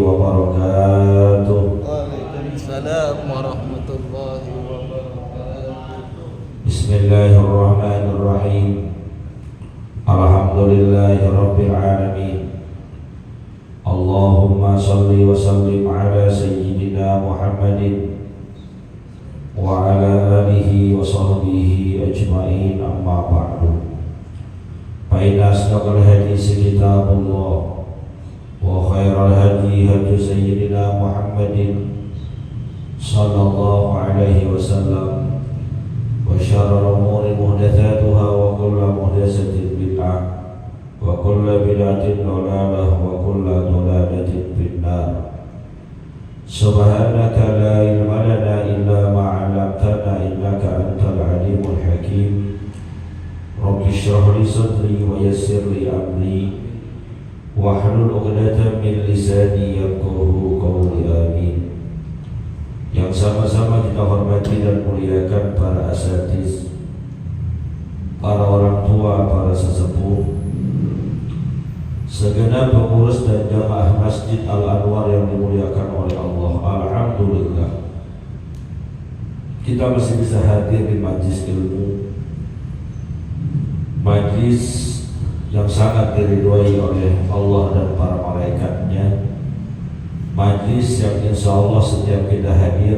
wabarakatuh. Waalaikumsalam warahmatullahi wabarakatuh. Bismillahirrahmanirrahim. Alhamdulillahi rabbil alamin. Allahumma salli wa sallim ala sayyidina Muhammadin wa ala alihi wa sahbihi ajma'in, amma ba'du. Fa inna asdaqal hadits kitabullah wa khairal hadi hadi sayyidina Muhammadin sallallahu alaihi wasallam, wa syarrul umuri muhdatsatuha wa kullu muhdatsatin bid'ah wa kullu bid'atin dhalalah wa kullu dhalalatin finnar. Subhanaka la ilma lana illa ma 'allamtana innaka antal alimul hakim. Rabbi shrah li sadri wa yassir li amri wahlul 'uqdatam min lisani yafqahu qawli, amin. Yang sama-sama kita hormati dan muliakan para asatiz, para orang tua, para sesepuh, segenap pengurus dan jamaah Masjid Al-Anwar yang dimuliakan oleh Allah. Alhamdulillah, kita masih bisa hadir di majlis ilmu, majlis yang sangat diridhoi oleh Allah dan para malaikatnya, majlis yang insya Allah setiap kita hadir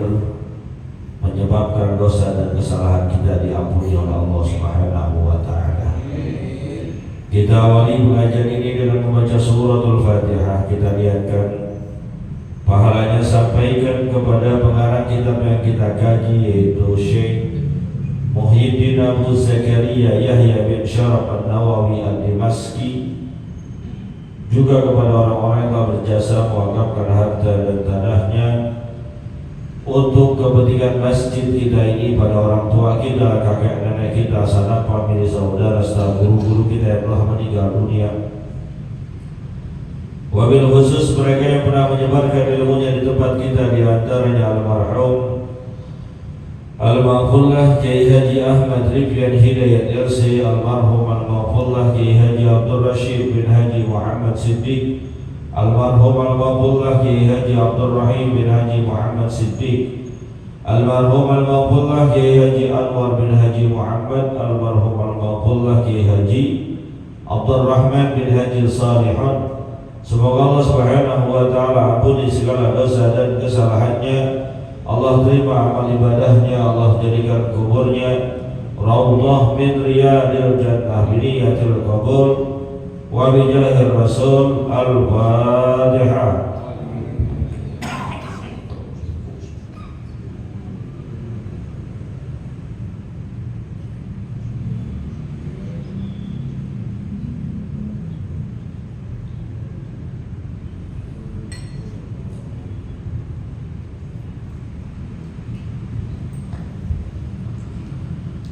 menyebabkan dosa dan kesalahan kita diampuni oleh Allah Subhanahu wa ta'ala. Kita awali pengajian ini dengan membaca suratul Fatihah. Kita lihatkan pahalanya sampaikan kepada pengarang kitab yang kita kaji, yaitu Syekh Muhyiddin Abu Zakaria Yahya bin Syaraf An-Nawawi Ad-Dimashqi, juga kepada orang-orang yang telah berjasa mewakafkan harta dan tanahnya untuk kepentingan masjid kita ini, pada orang tua kita, kakek nenek kita, sanak famili, saudara serta guru-guru kita yang telah meninggal dunia. Wabil khusus mereka yang pernah menyebarkan ilmunya di tempat kita, di antaranya almarhum Al-Ma'fullah Kiai Haji Ahmad Rifyan Hidayat LC, almarhum Al-Ma'fullah Kiai Haji Abdul Rashid bin Haji Muhammad Siddiq, almarhum Al-Ma'fullah Kiai Haji Abdul Rahim bin Haji Muhammad Siddiq, almarhum Al-Ma'fullah Kiai Haji Anwar bin Haji Muhammad, almarhum Al-Ma'fullah Kiai Haji Abdul Rahman bin Haji Salihun. Semoga Allah Subhanahu wa ta'ala ampuni segala dosa dan kesalahannya, Allah terima amal ibadahnya, Allah jadikan kuburnya raudhah min riyadil jannah biniyatil qabul wa bijahir rasul. Al-Fatihah.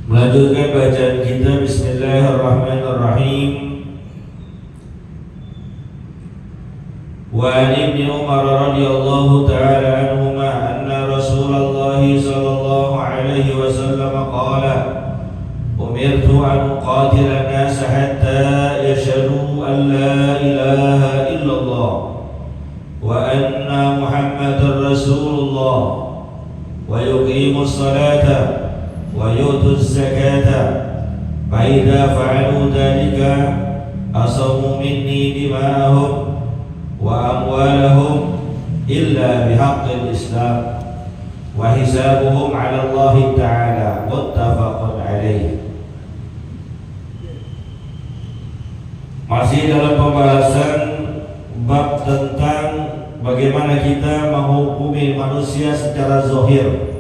Melanjutkan bacaan kita. Bismillahirrahmanirrahim. Wa an Ibni Umar radhiyallahu ta'ala anhuma anna Rasulullah sallallahu alaihi wasallam qala umirtu an uqatila an-nas hatta yashhadu an la ilaha illallah wa anna Muhammadar Rasulullah wa yuqimus salata wa yu'tuz zakata fa idza fa'alu dhalika asamu minni dima'ahum wa amwalahum illa bihaqqil Islam wa hisabuhum 'ala Allah ta'ala. Muttafaqun alaih. Masih dalam pembahasan bab tentang bagaimana kita menghukumi manusia secara zahir,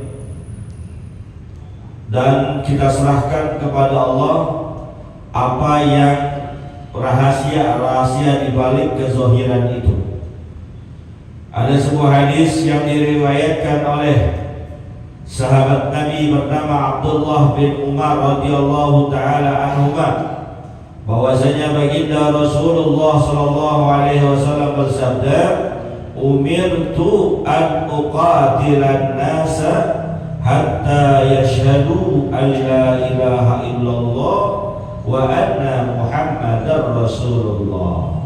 dan kita serahkan kepada Allah apa yang rahasia di balik kezahiran itu. Ada sebuah hadis yang diriwayatkan oleh sahabat Nabi bernama Abdullah bin Umar radhiyallahu taala anhuma, bahwasanya baginda Rasulullah sallallahu alaihi wasallam bersabda, umirtu an uqatilan nasa hatta yashhadu an la ilaha illallah wa anna Muhammadar Rasulullah.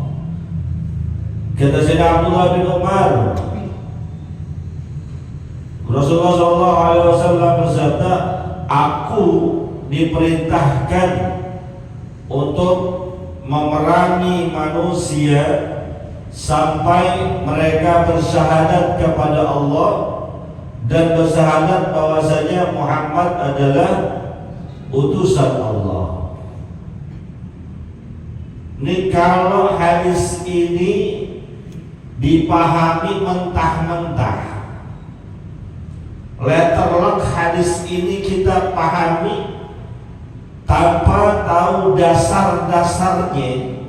Kata Sayyidina Abdullah bin Umar, Rasulullah SAW bersabda, aku diperintahkan untuk memerangi manusia sampai mereka bersyahadat kepada Allah dan bersyahadat bahwasanya Muhammad adalah utusan Allah. Ini kalau hadis ini dipahami mentah-mentah, letterlock hadis ini kita pahami tanpa tahu dasar-dasarnya,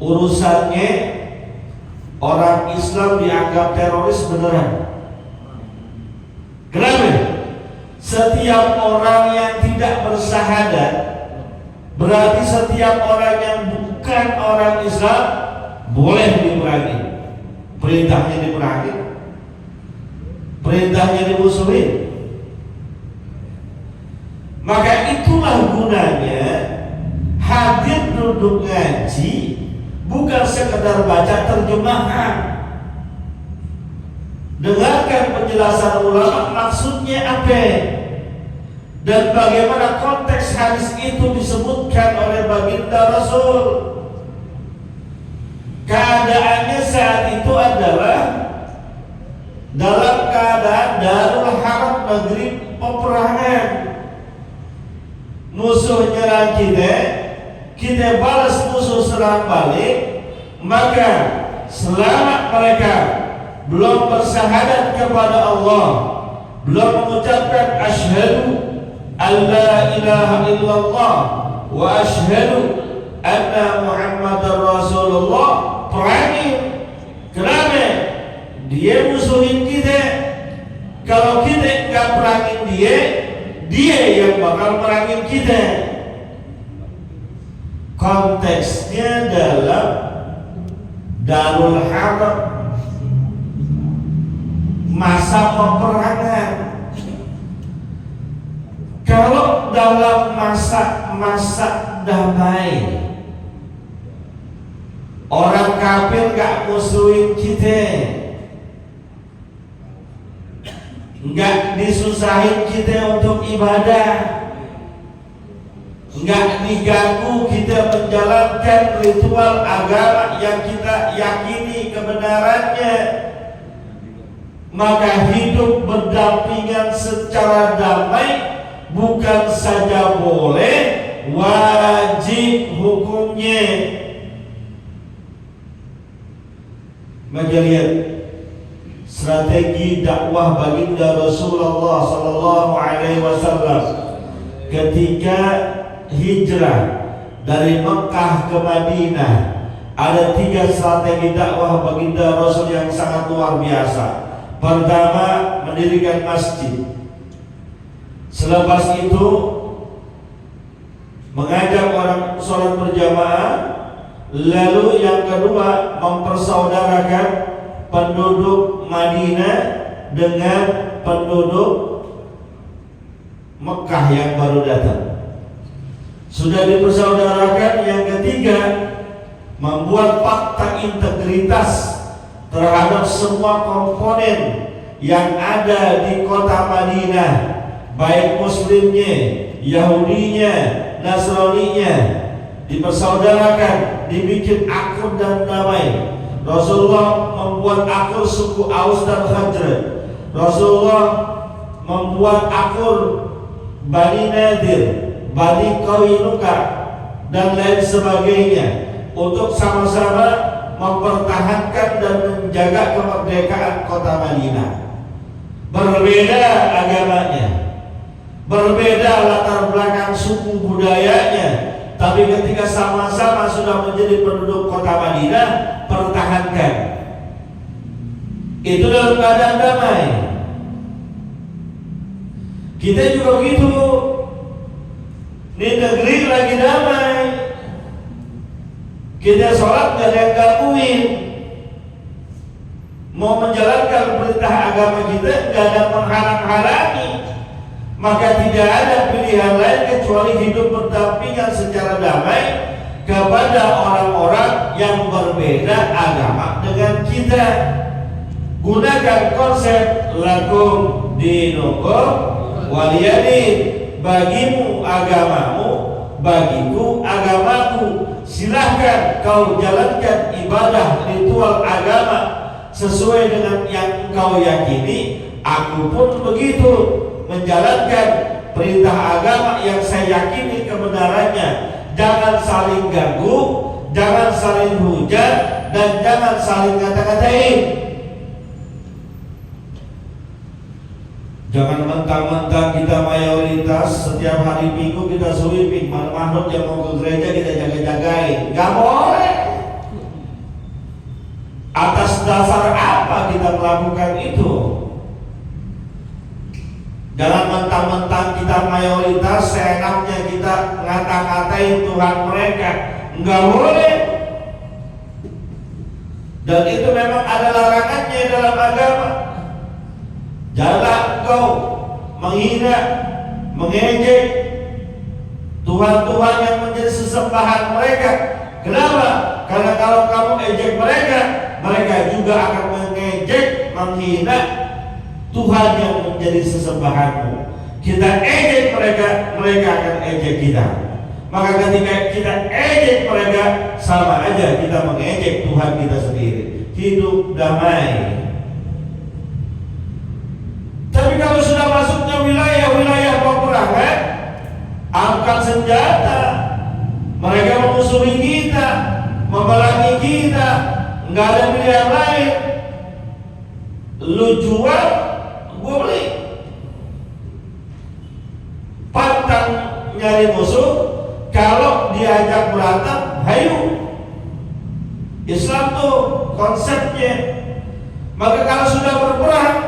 urusannya orang Islam dianggap teroris beneran. Kenapa? Setiap orang yang tidak bersyahadat, berarti setiap orang yang bukan orang Islam boleh diperangi. Perintahnya diperangi, perintahnya dimusuhin. Maka itulah gunanya hadir duduk ngaji, bukan sekedar baca terjemahan. Dengarkan penjelasan ulama maksudnya apa dan bagaimana konteks hadis itu disebutkan oleh baginda Rasul. Keadaannya saat itu adalah dalam keadaan Darul Harb, negeri peperangan. Musuh nyerang kita, kita balas musuh serang balik. Maka selama mereka belum bersyahadat kepada Allah, belum mengucapkan asyhadu alla ilaha illallah wa asyhadu anna Muhammadar Rasulullah, perangi. Kenapa? Dia musuhin kita. Kalau kita nggak perangin dia, dia yang bakal perangin kita. Konteksnya dalam Darul Harb, masa peperangan. Kalau dalam masa damai, orang kafir gak musuhin kita, gak disusahin kita untuk ibadah, gak diganggu kita menjalankan ritual agama yang kita yakini kebenarannya, maka hidup berdampingan secara damai bukan saja boleh, wajib hukumnya. Maka lihat strategi dakwah baginda Rasulullah sallallahu alaihi wasallam ketika hijrah dari Mekah ke Madinah. Ada 3 strategi dakwah baginda Rasul yang sangat luar biasa. Pertama, mendirikan masjid. Selepas itu mengajak orang sholat berjamaah. Lalu yang kedua, mempersaudarakan penduduk Madinah dengan penduduk Mekah yang baru datang. Sudah dipersaudarakan. Yang ketiga, membuat fakta integritas terhadap semua komponen yang ada di kota Madinah, baik muslimnya, Yahudinya, Nasraninya, dipersaudarakan, dibikin akur dan damai. Rasulullah membuat akur suku Aus dan Khazraj. Rasulullah membuat akur Bani Nadir, Bani Qainuqa dan lain sebagainya untuk sama-sama mempertahankan dan menjaga kemerdekaan kota Madinah. Berbeda agamanya, berbeda latar belakang suku budayanya, tapi ketika sama-sama sudah menjadi penduduk kota Madinah, pertahankan. Itu dalam keadaan damai. Kita juga begitu. Di negeri lagi damai, kita sholat gak ada yang gangguin. Mau menjalankan perintah agama kita gak ada menghalang-halangi. Maka tidak ada pilihan lain kecuali hidup berdampingan secara damai kepada orang-orang yang berbeda agama dengan kita. Gunakan konsep lakum dinukum waliyadin. Bagimu agamamu, bagiku agamaku. Silahkan kau jalankan ibadah ritual agama sesuai dengan yang engkau yakini. Aku pun begitu, menjalankan perintah agama yang saya yakini kebenarannya. Jangan saling ganggu, jangan saling hujat, dan jangan saling ngata-ngatain. Jangan mentang-mentang kita mayoritas setiap hari Minggu kita sweeping, makhluk yang mau ke gereja kita jaga-jagain. Gak boleh. Atas dasar apa kita melakukan itu? Jangan mentang-mentang kita mayoritas seenaknya kita ngata-ngatain Tuhan mereka. Gak boleh. Dan itu memang ada larangannya dalam agama. Janganlah engkau menghina, mengejek Tuhan-Tuhan yang menjadi sesembahan mereka. Kenapa? Karena kalau kamu ejek mereka, mereka juga akan mengejek, menghina Tuhan yang menjadi sesembahanmu. Kita ejek mereka, mereka akan ejek kita. Maka ketika kita ejek mereka, sama aja kita mengejek Tuhan kita sendiri. Hidup damai. Tapi kalau sudah masuknya wilayah-wilayah peperangan, angkat senjata, mereka memusuhi kita, memerangi kita, nggak ada pilihan lain. Lu jual, gue beli. Pantang nyari musuh, kalau diajak berantem, hayu. Islam tuh konsepnya. Maka kalau sudah berperang,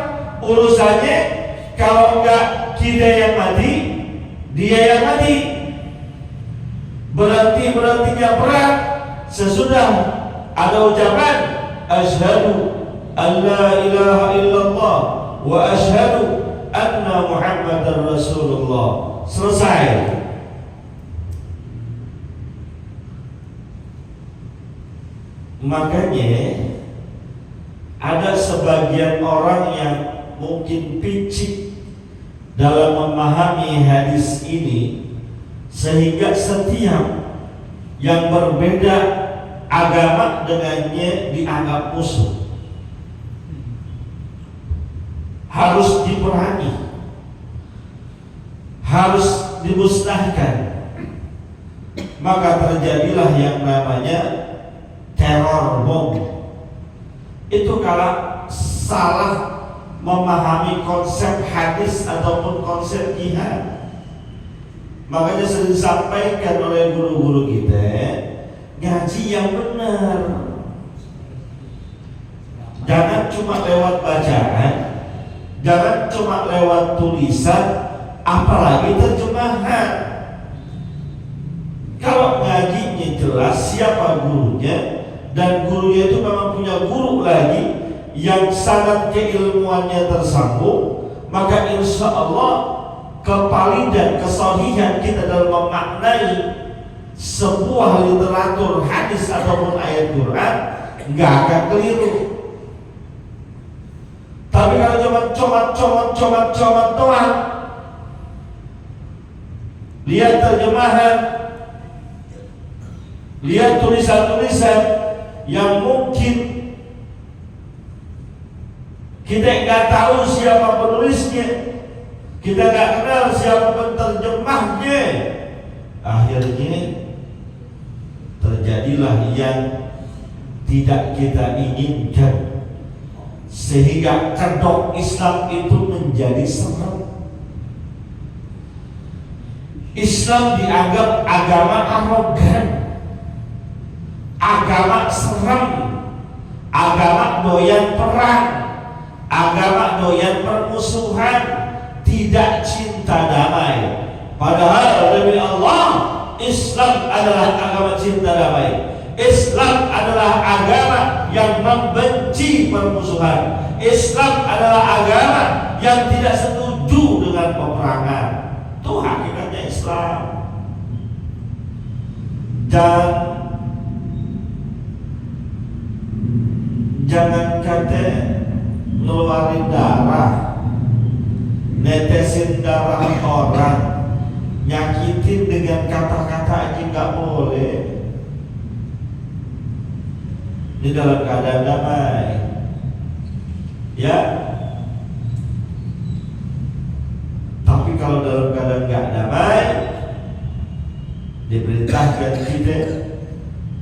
urusannya kalau enggak kita yang mati, dia yang mati. Berhentinya perang sesudah ada ucapan asyhadu an la ilaha illallah wa asyhadu anna muhammadar rasulullah. Selesai. Makanya ada sebagian orang yang mungkin picik dalam memahami hadis ini, sehingga setiap yang berbeda agama dengannya dianggap musuh, harus diperangi, harus dimusnahkan. Maka terjadilah yang namanya teror bom. Itu kalau salah memahami konsep hadis ataupun konsep jihad. Makanya sering disampaikan oleh guru-guru kita, ngaji yang benar. Jangan cuma lewat bacaan, jangan cuma lewat tulisan, apalagi terjemahan. Kalau ngajinya jelas siapa gurunya, dan gurunya itu memang punya guru lagi yang sangat keilmuannya tersambung, maka insya Allah kepalidan, kesahihan kita dalam memaknai sebuah literatur hadis ataupun ayat Quran nggak akan keliru. Tapi kalau comot doang, lihat terjemahan, lihat tulisan-tulisan yang mungkin kita nggak tahu siapa penulisnya, kita nggak kenal siapa penterjemahnya, akhirnya terjadilah yang tidak kita inginkan, sehingga kedok Islam itu menjadi serem. Islam dianggap agama arogan, agama serem, agama doyan perang, agama doyan permusuhan, tidak cinta damai. Padahal demi Allah, Islam adalah agama cinta damai. Islam adalah agama yang membenci permusuhan. Islam adalah agama yang tidak setuju dengan peperangan. Itu hakikatnya Islam. Dan jangan kata ngeluarin darah, netesin darah orang, nyakitin dengan kata-kata aja nggak boleh. Di dalam keadaan damai, ya. Tapi kalau dalam keadaan nggak damai, diperintahkan kita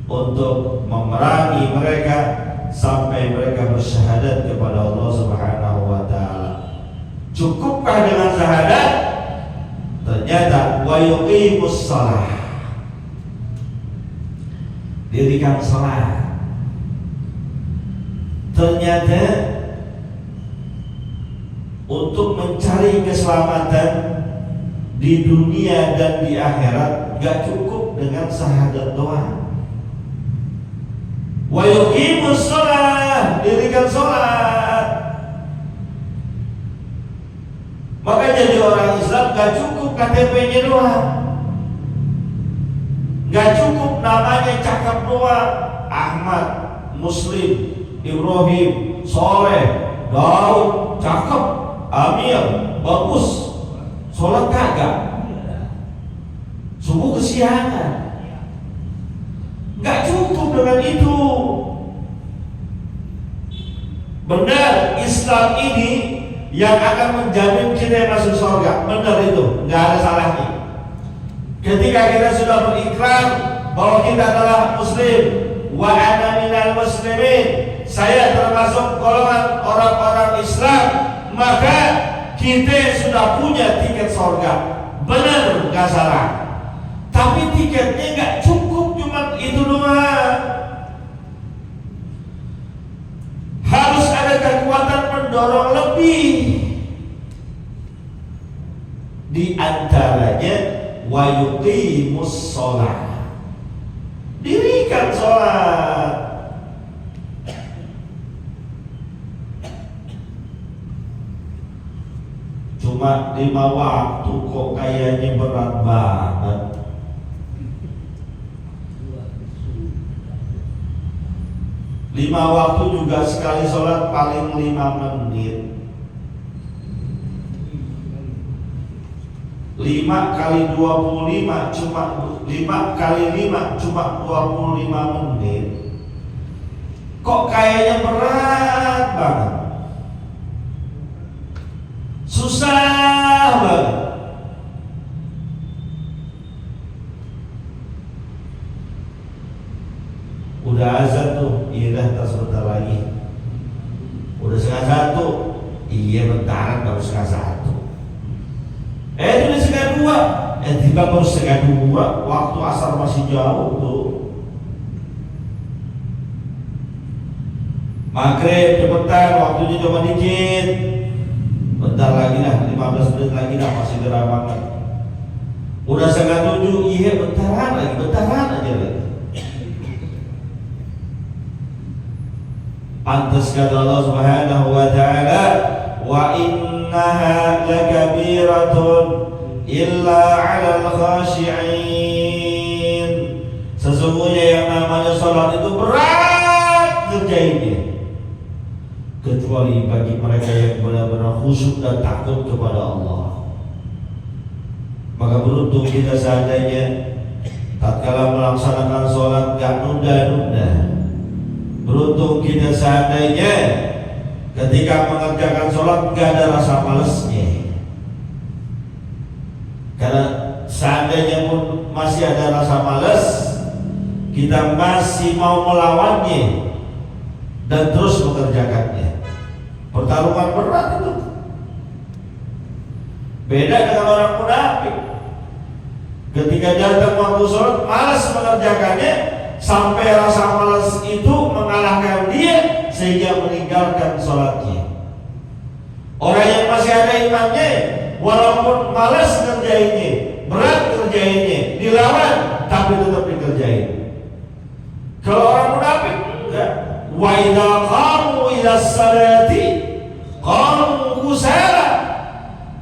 untuk memerangi mereka sampai mereka bersyahadat kepada Allah Subhanahu wa taala. Cukupkah dengan syahadat? Ternyata wa yuqimus shalah, dirikan salat. Ternyata untuk mencari keselamatan di dunia dan di akhirat gak cukup dengan syahadat doang. Wa yuqimus shalah, dirikan salat. Maka jadi orang Islam gak cukup KTP-nya doang, gak cukup namanya cakep doang. Ahmad, Muslim, Ibrahim, Soleh, Daud, cakep, Amir, bagus. Sholat kagak, subuh kesiangan. Gak cukup dengan itu. Benar, Islam ini yang akan menjamin kita masuk surga. Benar itu, gak ada salahnya. Ketika kita sudah berikrar bahwa kita adalah Muslim, wa ana minal muslimin, saya termasuk golongan orang-orang Islam, maka kita sudah punya tiket surga. Benar, gak salah. Tapi tiketnya gak cukup cuma itu doang. Harus ada kekuatan pendorong lebih. Di antaranya wa yuqimus shalah, dirikan sholat. Cuma 5 waktu kok kayaknya berat banget. 5 waktu juga sekali sholat paling 5 menit. 5 kali 25 cuma 5 kali 5 cuma 25 menit. Kok kayaknya berat banget, susah banget. Udah azan tuh, iya dah tak sebentar lagi. Udah 1:30, iya bentaran baru 1:30. Udah 1:30, tiba baru 1:30, waktu asar masih jauh tuh. Maghrib cepetan, waktunya cuma dikit. Bentar lagi lah, 15 menit lagi dah, masih gerah banget. Udah 6:30, iya bentaran aja lagi. Pantas kata Allah Subhanahu wa ta'ala, wa innaha lakabiratun illa 'alal khashi'in. Sesungguhnya yang namanya salat itu berat kerjainnya, kecuali bagi mereka yang benar-benar khusyuk dan takut kepada Allah. Maka beruntung kita seandainya tatkala melaksanakan salat gak nunda-nunda. Beruntung kita seandainya ketika mengerjakan sholat gak ada rasa malesnya. Karena seandainya pun masih ada rasa males, kita masih mau melawannya dan terus mengerjakannya. Pertarungan berat itu. Beda dengan orang munafik. Ketika datang waktu sholat malas mengerjakannya, sampai rasa malas itu mengalahkan dia sehingga meninggalkan sholatnya. Orang yang masih ada imannya, walaupun malas kerjainnya, berat kerjainnya, dilawan, tapi tetap dikerjain. Kalau orang munafik enggak. Wa idza qamu ila salati qamu kusala.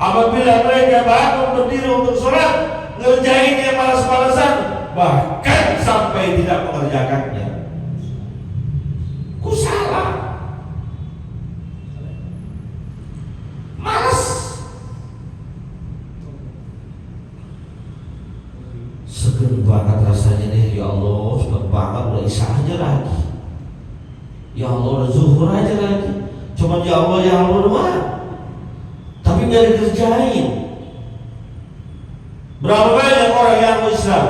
Apabila mereka bangun berdiri untuk sholat, ngerjainnya malas-malasan, bahkan sampai tidak mengerjakannya. Kusala, aja lagi. Ya Allah, udah zuhur aja lagi. Cuma ya Allah doang. Tapi nggak dikerjain. Berapa banyak orang yang Islam?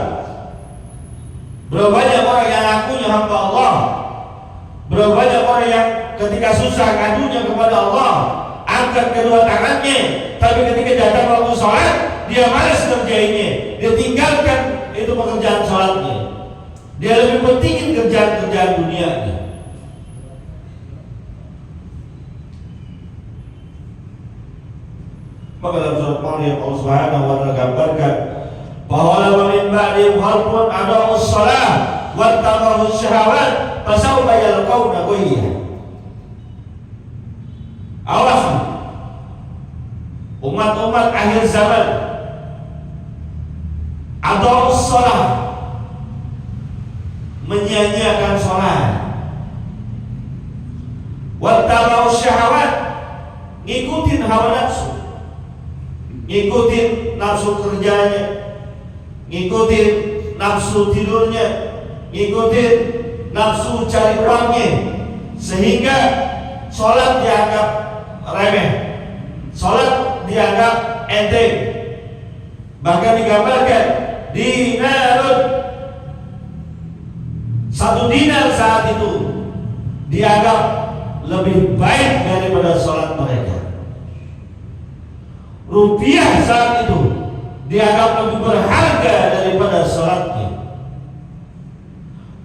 Berapa banyak orang yang akunya hamba Allah? Berapa banyak orang yang ketika susah ngadunya kepada Allah, angkat kedua tangannya, tapi ketika datang waktu sholat, dia malas kerjainnya, dia tinggalkan itu pekerjaan sholatnya. Dia lebih pentingin kerjaan-kerjaan dunianya. Maka dalam surat Maryam Allah Subhanahu wa taala gambarkan bahwa lawan min ba'di khalqun adaa'u shalah wa tabahu syahawat fasawfa yalqawna ghayya. Awas umat-umat akhir zaman adaa'u shalah, menyanyiakan sholat, wa tabahu syahawat, ngikutin hawa nafsu, ngikutin nafsu kerjanya, ngikutin nafsu tidurnya, ngikutin nafsu cari uangnya, sehingga sholat dianggap remeh, sholat dianggap enteng. Bahkan digambarkan dinarun, satu dinar saat itu dianggap lebih baik daripada sholat mereka. Rupiah saat itu dianggap lebih berharga daripada sholatnya.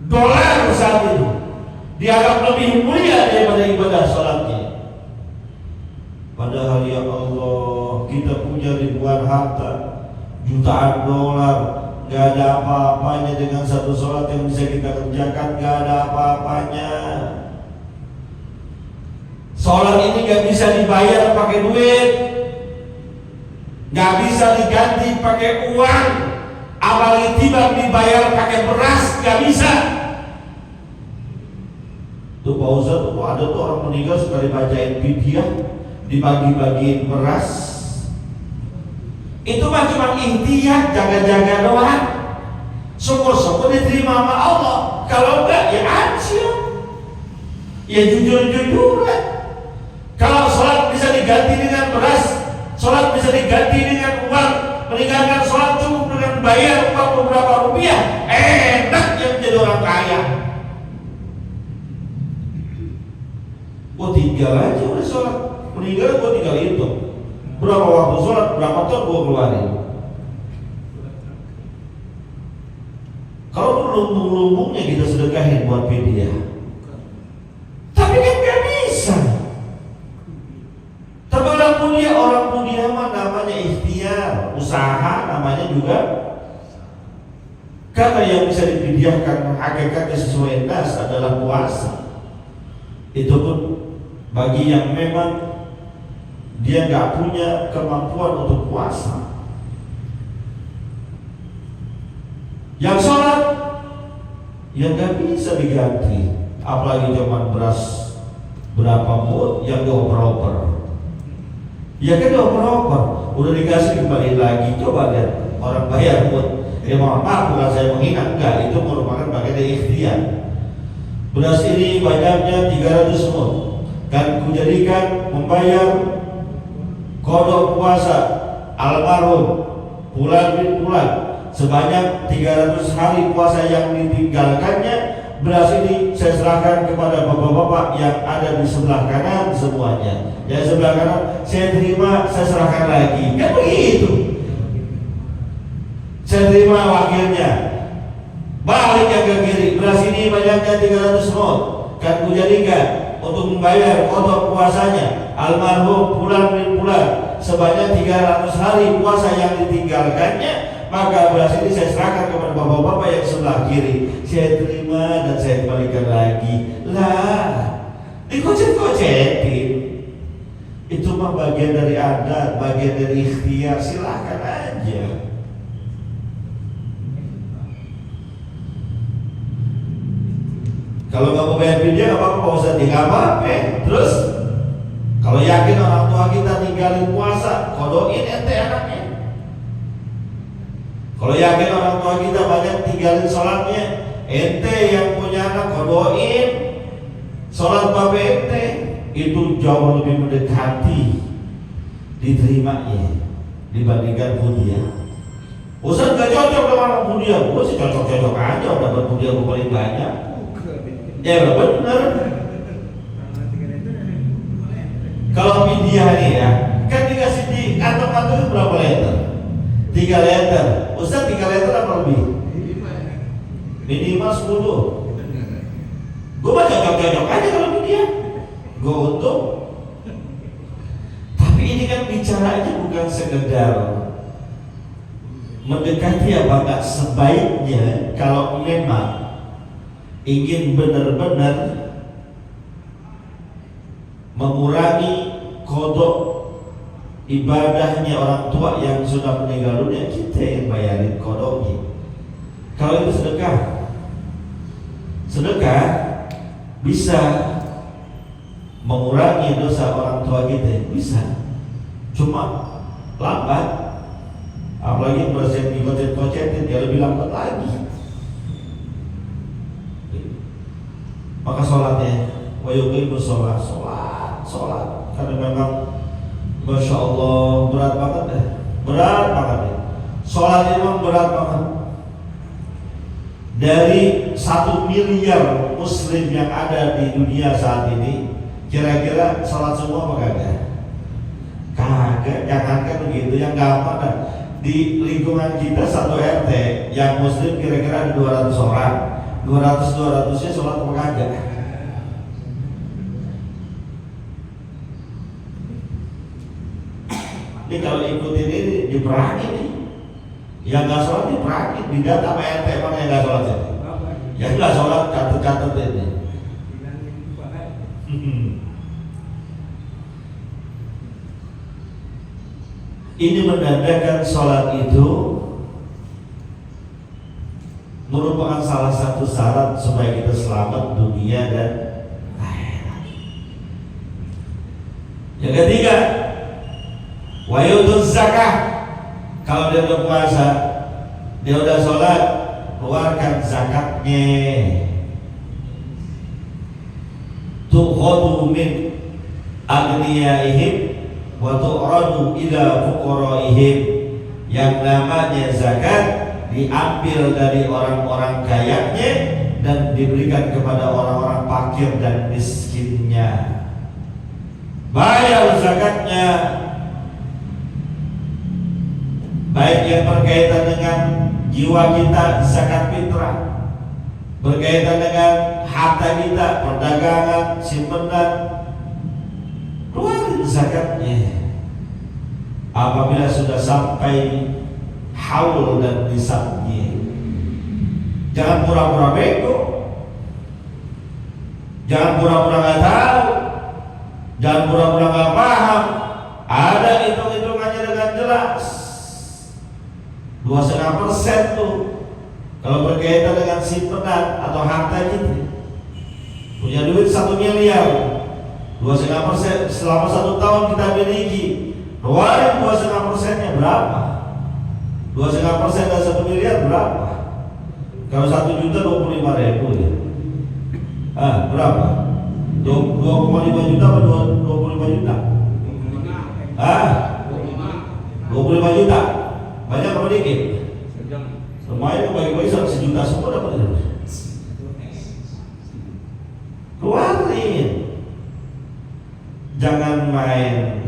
Dolar saat itu dianggap lebih mulia daripada ibadah sholatnya. Padahal ya Allah, kita punya ribuan harta, jutaan dolar, gak ada apa-apanya dengan satu sholat yang bisa kita kerjakan. Gak ada apa-apanya. Sholat ini gak bisa dibayar pakai duit, gak bisa diganti pakai uang, apalagi tiba dibayar pakai beras, gak bisa. Tuh Pak Ustadz, tuh ada tuh orang meninggal suka dibacain fidyah, dibagi-bagiin beras. Itu mah cuma ikhtiar, jaga-jaga doang. Syukur-syukur diterima sama Allah. Kalau enggak ya aja, ya jujur-jujuran. Kalau sholat bisa diganti dengan beras, sholat bisa diganti dengan uang, meninggalkan sholat cukup dengan bayar uang beberapa rupiah, enak yang menjadi orang kaya. Gue tinggal aja udah sholat, meninggal gue tinggal hitung berapa waktu sholat, berapa ton gue keluarin. Kalau lumbung-lumbungnya kita sedekahin buat fidyah, tapi kan gak bisa. Tapi orang mulia mah namanya ikhtiar, usaha namanya juga. Karena yang bisa difidyahkan hakikatnya sesuai nas adalah puasa. Itu pun bagi yang memang dia nggak punya kemampuan untuk puasa. Yang sholat yang nggak bisa diganti, apalagi zaman beras berapa mut yang dioper-oper. Ya kan dioper-oper, udah dikasih kembali lagi. Coba lihat orang bayar mut. Ya mohon maaf, bukan saya menghina, enggak, itu merupakan bagian dari ikhtiar. Beras ini banyaknya 300 mut, kan kujadikan membayar kodok puasa almarhum Fulan bin Fulan sebanyak 300 hari puasa yang ditinggalkannya. Beras ini saya serahkan kepada bapak-bapak yang ada di sebelah kanan semuanya. Yang sebelah kanan saya terima, saya serahkan lagi. Kan begitu. Saya terima wakilnya, balik yang ke kiri. Beras ini banyaknya 300 mot, kan kujadikan untuk membayar kodok puasanya almarhum Fulan bin Fulan sebanyak 300 hari puasa yang ditinggalkannya. Maka beras ini saya serahkan kepada bapak-bapak yang sebelah kiri. Saya terima dan saya kembalikan lagi. Lah, dikocet-kocetin. Itu mah bagian dari adat, bagian dari ikhtiar. Silahkan aja. Kalau nggak mau bayar fidyah nggak apa-apa Pak Ustadz, nggak apa-apa. Terus kalau yakin orang tua kita ninggalin puasa, kodokin ente anaknya. Kalau yakin orang tua kita banyak tinggalin sholatnya, ente yang punya anak kodoin sholat babe ente, itu jauh lebih mendekati diterimanya dibandingkan hadiah. Ustaz gak cocok dengan hadiah, gue sih cocok-cocok aja, dapat hadiah gue paling banyak. Ya benar. Kalau hadiah nih ya, kan dikasih di kantong-kantong berapa liter? 3 liter. Ustaz 3 liter apa lebih? Minimal 10. Gue mah cocok-cocok aja kalau hadiah. Gue untung. Tapi ini kan bicaranya bukan sekedar mendekati apa enggak, sebaiknya kalau memang ingin benar-benar mengurangi kodok ibadahnya orang tua yang sudah meninggal dunia, kita yang bayarin kodoknya. Kalau itu sedekah bisa mengurangi dosa orang tua kita, bisa. Cuma lambat. Apalagi bersihin dikocet-kocetin, dia lebih lambat lagi. Maka sholatnya, wa yuqimu sholat, karena memang Masya Allah berat banget deh, sholat ini memang berat banget. Dari 1 miliar muslim yang ada di dunia saat ini, kira-kira sholat semua apa kagak? Kagak, jangankan begitu, yang gampang dah. Di lingkungan kita 1 RT yang muslim kira-kira ada 200 orang, 200-200-nya sholat apa kagak? Ini kalau ikutin ini diperangi nih, yang nggak sholat diperangi, didata sama RT mana yang nggak sholat ini? Yang nggak sholat catat-catat ini. Ini menandakan sholat itu merupakan salah satu syarat supaya kita selamat dunia dan akhirat. Yang ketiga, wa yutuz zakah. Kalau dia udah puasa, dia udah sholat, keluarkan zakatnya. Tukhadu min agniyaihim wa tu'radu ila fuqaraihim. Yang namanya zakat diambil dari orang-orang kayanya dan diberikan kepada orang-orang fakir dan miskinnya. Bayar zakatnya, baik yang berkaitan dengan jiwa kita, zakat fitrah, berkaitan dengan harta kita, perdagangan, simpanan, keluarin zakatnya. Apabila sudah sampai haul dan nisabnya, jangan pura-pura bego, jangan pura-pura nggak tahu, jangan pura-pura nggak paham. Ada hitung-hitungannya dengan jelas. 2,5% tuh kalau berkaitan dengan simpanan atau harta kita. Punya duit 1 miliar, 2,5% selama 1 tahun kita miliki, keluarin 2,5%-nya berapa? 2,5% dari 1 miliar berapa? Kalau 1 juta 25.000 ya. Berapa? 2,5 juta atau 25 juta? 25 juta. Banyak apa dikit? Lumayan, bagi-bagi 1 juta semua dapat itu. Keluarin. Jangan main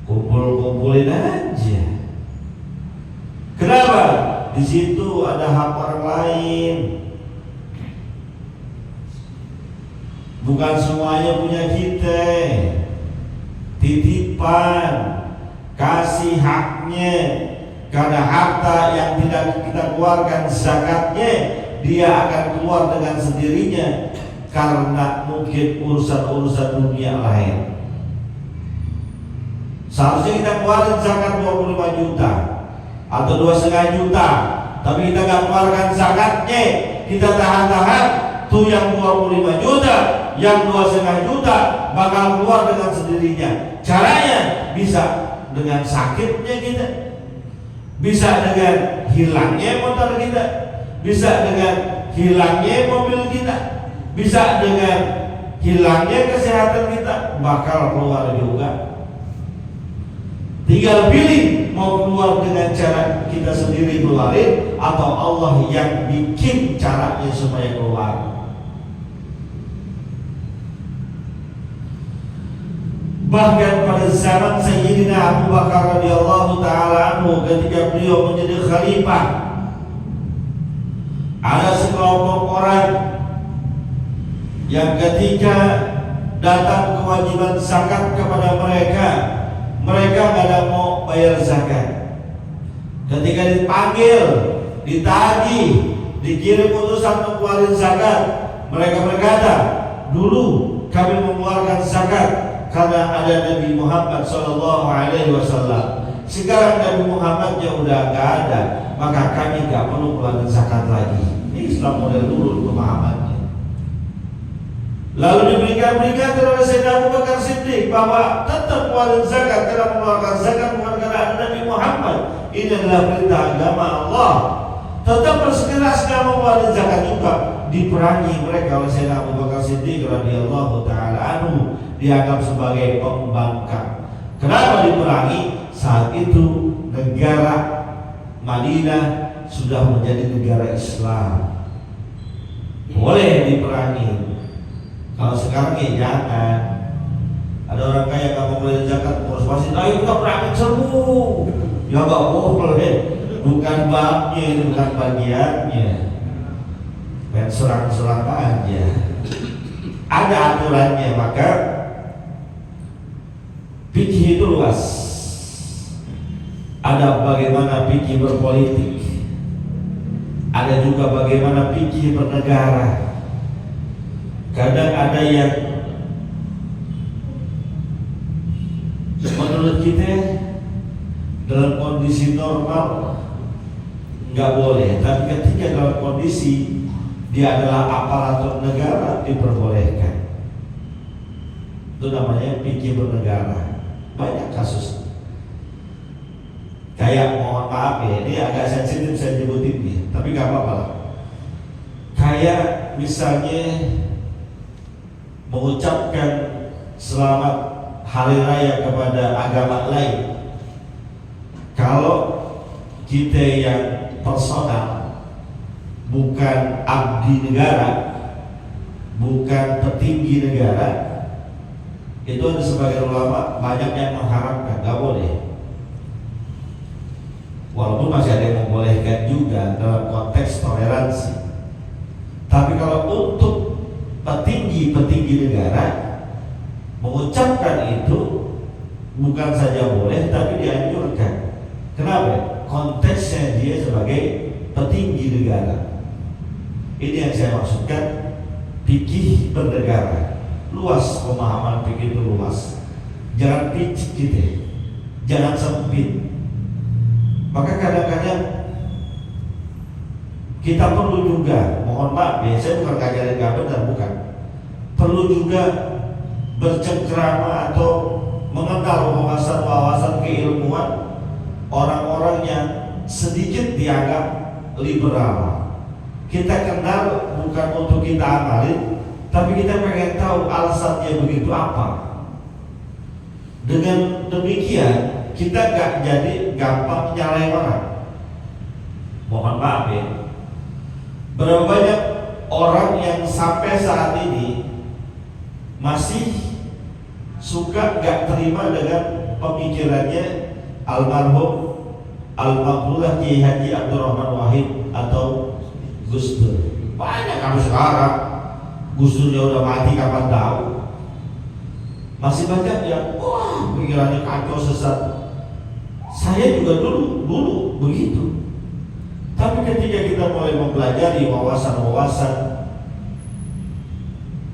kumpul-kumpulin aja. Kenapa? Di situ ada hak orang lain. Bukan semuanya punya kita. Titipan, kasih haknya. Karena harta yang tidak kita keluarkan zakatnya, dia akan keluar dengan sendirinya karena mungkin urusan-urusan dunia lain. Seharusnya kita keluarin zakat 25 juta atau 2,5 juta, tapi kita nggak keluarkan zakatnya, kita tahan-tahan. Tuh yang 25 juta, yang 2,5 juta bakal keluar dengan sendirinya. Caranya bisa dengan sakitnya kita, bisa dengan hilangnya motor kita, bisa dengan hilangnya mobil kita, bisa dengan hilangnya kesehatan kita, bakal keluar juga. Tinggal pilih mau keluar dengan cara kita sendiri keluarin, atau Allah yang bikin caranya supaya keluar. Bahkan pada zaman Sayyidina Abu Bakar radhiyallahu taala anhu, ketika beliau menjadi khalifah, ada sekelompok orang yang ketika datang kewajiban zakat kepada mereka, mereka nggak ada mau bayar zakat. Ketika dipanggil, ditagih, dikirim utusan untuk keluarin zakat, mereka berkata, dulu kami mengeluarkan zakat karena ada Nabi Muhammad SAW. Sekarang Nabi Muhammadnya udah nggak ada, maka kami nggak perlu keluarin zakat lagi. Ini Islam model dulu pemahamannya. Lalu diberikan peringatan oleh Sayyidina Abu Bakar Siddiq bahwa tetap keluarin zakat, karena mengeluarkan zakat bukan karena ada Nabi Muhammad. Ini adalah perintah agama Allah. Tetap bersikeras dalam mengeluarkan zakat juga. Diperangi mereka oleh Sayyidina Abu Bakar Siddiq radhiyallahu taala anhu, dianggap sebagai pembangkang. Kenapa diperangi? Saat itu negara Madinah sudah menjadi negara Islam, boleh diperangi. Kalau sekarang ya jangan. Ada orang kaya nggak mau bayar zakat, harus pasti, ayo kita perangi serbu. Ya nggak boleh, bukan babnya, itu bukan bagiannya. Main serang-serang aja. Ada aturannya, maka fikih itu luas. Ada bagaimana fikih berpolitik, ada juga bagaimana fikih bernegara. Kadang ada yang menurut kita dalam kondisi normal nggak boleh, tapi ketika dalam kondisi dia adalah aparatur negara diperbolehkan. Itu namanya fikih bernegara. Banyak kasus. Kayak, mohon maaf ya, ini agak sensitif saya nyebutin nih, tapi nggak apa-apa lah. Kayak misalnya mengucapkan selamat hari raya kepada agama lain. Kalau kita yang personal, bukan abdi negara, bukan petinggi negara, itu ada sebagian ulama banyak yang mengharapkan nggak boleh. Walaupun masih ada yang membolehkan juga dalam konteks toleransi. Tapi kalau untuk petinggi negara mengucapkan itu bukan saja boleh, tapi dianjurkan. Kenapa? Konteksnya dia sebagai petinggi negara. Ini yang saya maksudkan fikih bernegara. Luas pemahaman fikih itu luas. Jangan picik gitu, jangan sempit. Maka kadang-kadang kita perlu juga, mohon maaf ya, saya bukan ngajarin nggak benar, bukan. Perlu juga bercengkrama atau mengenal wawasan-wawasan keilmuan orang-orang yang sedikit dianggap liberal. Kita kenal bukan untuk kita amalin, tapi kita pengen tahu alasannya begitu apa. Dengan demikian kita gak jadi gampang nyalain orang. Mohon maaf ya, berapa banyak orang yang sampai saat ini masih suka gak terima dengan pemikirannya almarhum Al-Maqbulah Kiai Haji Abdurrahman Wahid atau Gus Dur. Banyak kami sekarang, Gus Durnya udah mati kapan tahu. Masih banyak yang wah pikirannya kacau sesat. Saya juga dulu begitu. Tapi ketika kita mulai mempelajari wawasan-wawasan,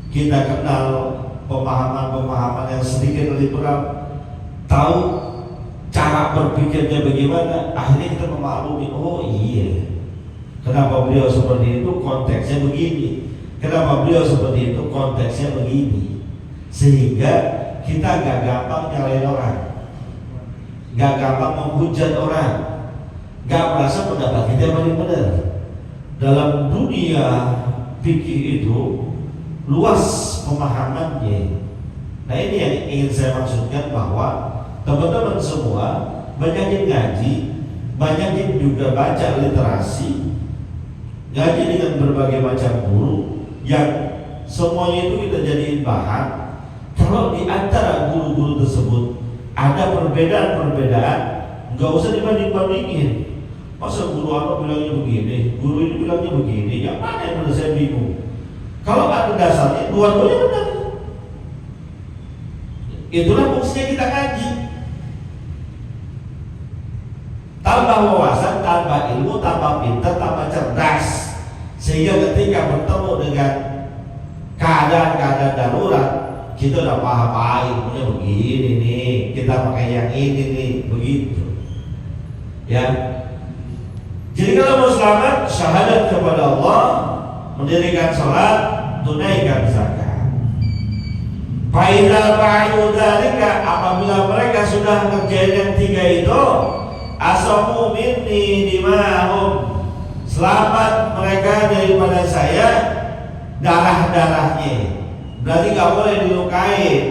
kita kenal pemahaman-pemahaman yang sedikit liberal, tahu cara berpikirnya bagaimana, akhirnya kita memaklumi, oh iya, kenapa beliau seperti itu, konteksnya begini. Kenapa beliau seperti itu, konteksnya begini. Sehingga kita gak gampang nyalain orang, gak gampang menghujat orang, gak merasa pendapat kita yang paling benar. dalam dunia fikih itu luas pemahamannya. Nah ini yang ingin saya maksudkan, bahwa teman-teman semua banyakin ngaji, banyakin juga baca literasi, ngaji dengan berbagai macam guru yang semuanya itu kita jadiin bahan. Kalau di antara guru-guru tersebut ada perbedaan-perbedaan, nggak usah dibanding-bandingin. Masa guru apa bilangnya begini, guru ini bilangnya begini, yang mana yang benar, saya bingung. Kalau ada dasarnya, dua-duanya benar. Itulah fungsinya kita ngaji. Tambah wawasan, tambah ilmu, tambah pintar, tambah cerdas. Sehingga ketika bertemu dengan keadaan-keadaan darurat, kita udah paham, ilmunya begini nih, kita pakai yang ini nih, begitu. Ya. Jadi kalau mau selamat, syahadat kepada Allah, mendirikan sholat, tunaikan zakat. Faidal fa'alu dzalika, apabila mereka sudah ngerjain yang tiga itu, asamu minni dimahum, selamat mereka daripada saya darah-darahnya. Berarti gak boleh dilukain,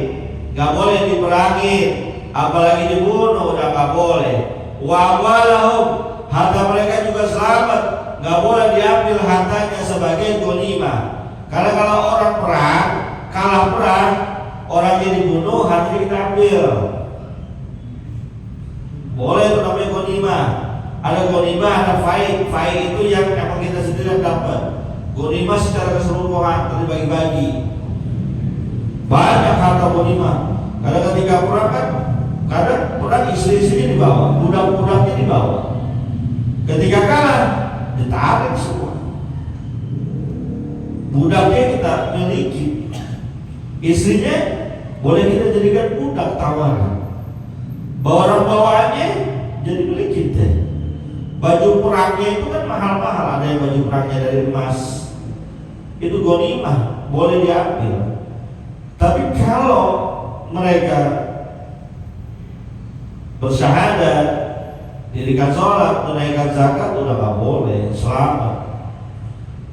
gak boleh diperangin, apalagi dibunuh, udah gak boleh. Wa walahum, harta mereka juga selamat, gak boleh diambil hartanya sebagai ghanimah. Karena kalau orang perang, kalah perang, orangnya dibunuh, hartanya kita ambil. Boleh itu namanya ghanimah. Ada ghanimah, ada faid. Faid itu yang emang kita sendiri yang dapat. Ghanimah secara keseluruhan, terbagi-bagi. Banyak harta ghanimah. Karena ketika perang kan, kadang perang istri-istrinya dibawa, budak-budaknya dibawa. Ketika kalah, ditarik semua. Budaknya kita miliki, istrinya boleh kita jadikan budak tawaran. Barang bawaannya jadi milik kita. Baju perangnya itu kan mahal-mahal, ada yang baju perangnya dari emas, itu ghanimah, boleh diambil. Tapi kalau mereka bersyahadat, dirikan sholat, tunaikan zakat, udah gak boleh, selamat.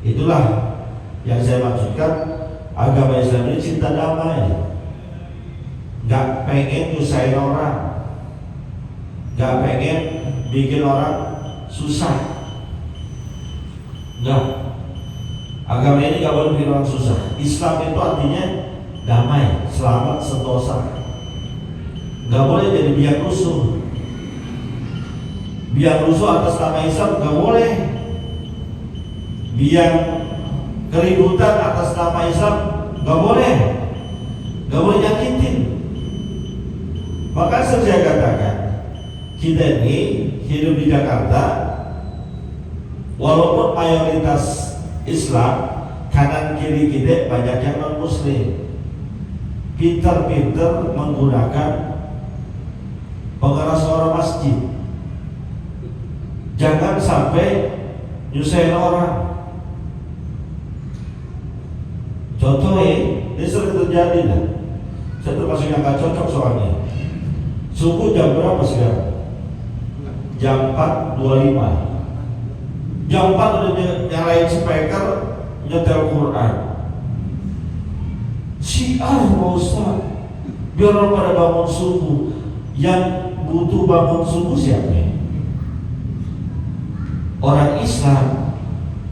Itulah yang saya maksudkan, agama Islam ini cinta damai, gak pengen nyusahin orang, gak pengen bikin orang susah. Enggak, agama ini gak boleh bikin orang susah. Islam itu artinya damai, selamat, sentosa. Gak boleh jadi biang rusuh. Biang rusuh atas nama Islam gak boleh. Biang keributan atas nama Islam gak boleh. Gak boleh nyakitin. Maka saya katakan, kita ini hidup di Jakarta, walaupun mayoritas Islam, kanan kiri kita banyak yang non muslim. Pintar-pintar menggunakan pengeras suara masjid. Jangan sampai nyusahin orang. Contohnya, ini sering terjadi lah. Saya termasuk yang gak cocok soalnya. Subuh jam berapa sekarang? Jam 4.25. Jam 4 udah nyalain speaker, nyetel Quran. Syiar Pak Ustaz, biar orang pada bangun subuh. Yang butuh bangun subuh siapa? Orang Islam.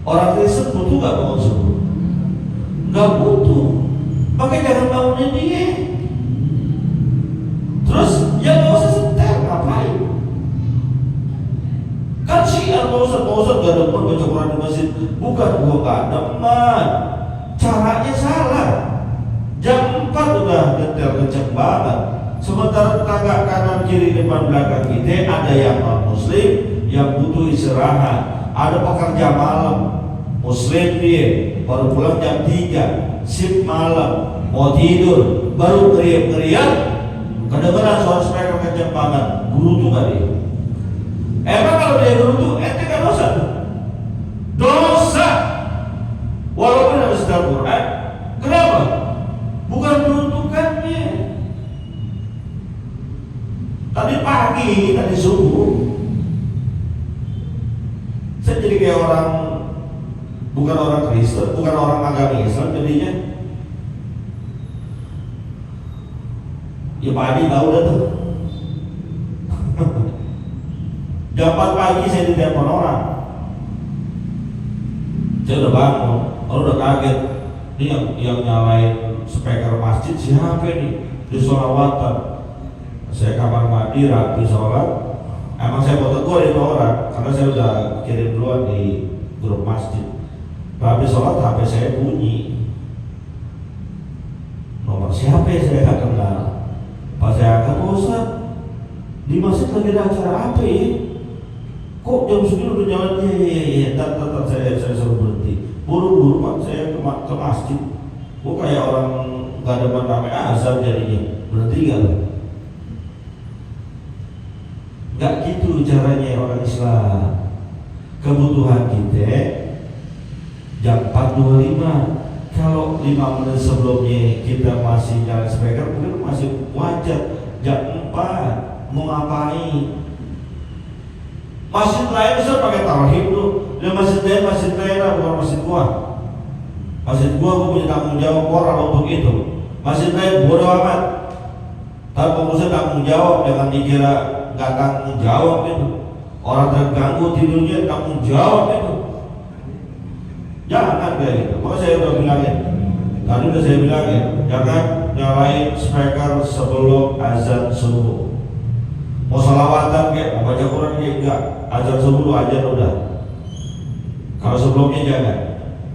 Orang Kristen butuh gak bangun subuh? Gak butuh. Maka jangan bangunin dia. Terus ya gak usah setel, ngapain? Kan syiar Pak Ustaz gak demen baca Quran di masjid. Bukan gua gak demen, caranya salah. Jam 4 udah detail kenceng banget. Sementara tetangga kanan kiri depan belakang kita ada yang non muslim yang butuh istirahat. Ada pekerja malam, muslim dia baru pulang jam 3, shift malam, mau tidur, baru teriak-teriak, kedengeran suara speaker kenceng banget. Guru tuh gak dia? Emang kalau dia guru tuh ente gak dosa? Dosa. Walaupun ada setel Quran. Kenapa? Bukan peruntukannya. Tadi pagi, tadi subuh, saya jadi kayak orang bukan orang Kristen, bukan orang agama Islam jadinya. Ya Pak Adi tahu dah tuh. Jam 4 pagi saya ditelepon orang. Saya udah bangun, orang udah kaget. Ini yang nyalain speaker masjid siapa nih? Di sholawatan. Saya kamar mandi rapi sholat. Emang saya mau tegur itu orang karena saya udah kirim duluan di grup masjid. Rapi sholat, HP saya bunyi. Nomor siapa ya saya gak kenal. Pas saya angkat, Ustaz, di masjid lagi ada acara apa ya? Kok jam segini udah jalan? Iya, tar saya suruh berhenti. Buru-buru Pak, saya ke masjid. Kok kayak orang gak ada rame azan jadinya. Berhenti gak? Gak gitu caranya orang Islam. Kebutuhan kita jam 4.25. Kalau 5 menit sebelumnya kita masih nyalain speaker, mungkin masih wajar. Jam 4 mau ngapain? Masjid lain bisa pakai tarhib tuh. Dan masjid lain bukan masjid gua. Masjid gua punya tanggung jawab moral untuk itu. Masjid lain bodoh amat. Tapi pengurusnya tanggung jawab, jangan dikira nggak tanggung jawab itu. Orang terganggu tidurnya tanggung jawab itu. Jangan kayak gitu. Maka saya udah bilangin. Tadi udah saya bilangin, jangan nyalain speaker sebelum azan subuh. Mau sholawatan kayak, mau baca Quran kayak enggak. Azan subuh azan udah. Kalau sebelumnya jangan.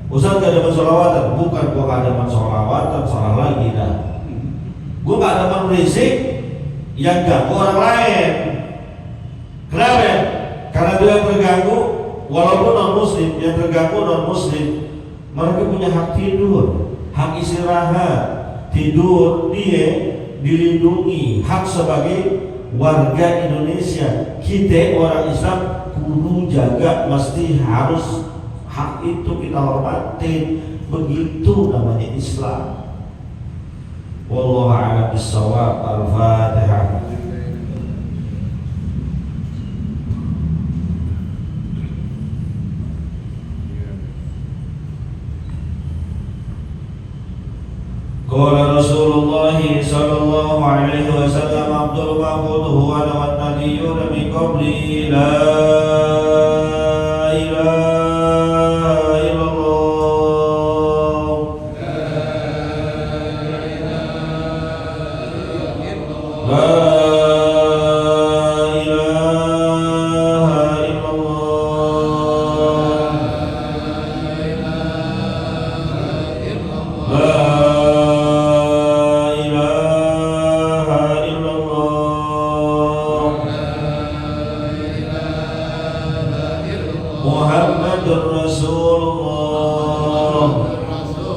Ustaz gak ada sholawatan, bukan gua gak ada sholawatan, salah lagi dah. Gua gak ada berisik yang ganggu orang lain. Kenapa ya? Karena dia yang terganggu, walaupun non muslim, yang terganggu non muslim, mereka punya hak tidur, hak istirahat, tidur dia dilindungi, hak sebagai warga Indonesia. Kita orang Islam kudu jaga, mesti harus hak itu kita hormatin. Begitu namanya Islam. Wallahu a'lam bishawab. Al-Fatihah. Qala Rasulullah sallallahu alaihi wasallam Abdul Mahmud huwa wa nabiyyun min qabli la ilaha illallah la ilaha illallah la Muhammadur Rasulullah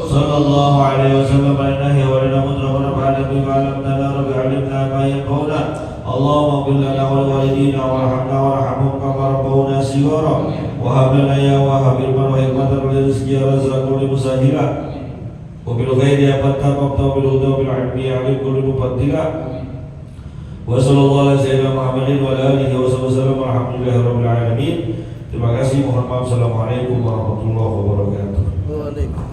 sallallahu alaihi wasallam alaihi wa sallam wa ba'da bi alamna rabbi alimna ma yaqula Allahumma qul lana wa walidina warhamna warhamhum kama rabbawna shighara wa hab lana ya wahhab ilman wa hikmatan wa rizqi razaqu li musahila wa bil ghairi abatta bil huda bil ilmi ali kulli mufaddila wa sallallahu alaihi sayyidina Muhammadin wa alihi wa sallam alhamdulillahi rabbil alamin. Terima kasih. Mohon maaf. Assalamualaikum warahmatullahi wabarakatuh. Waalaikumsalam.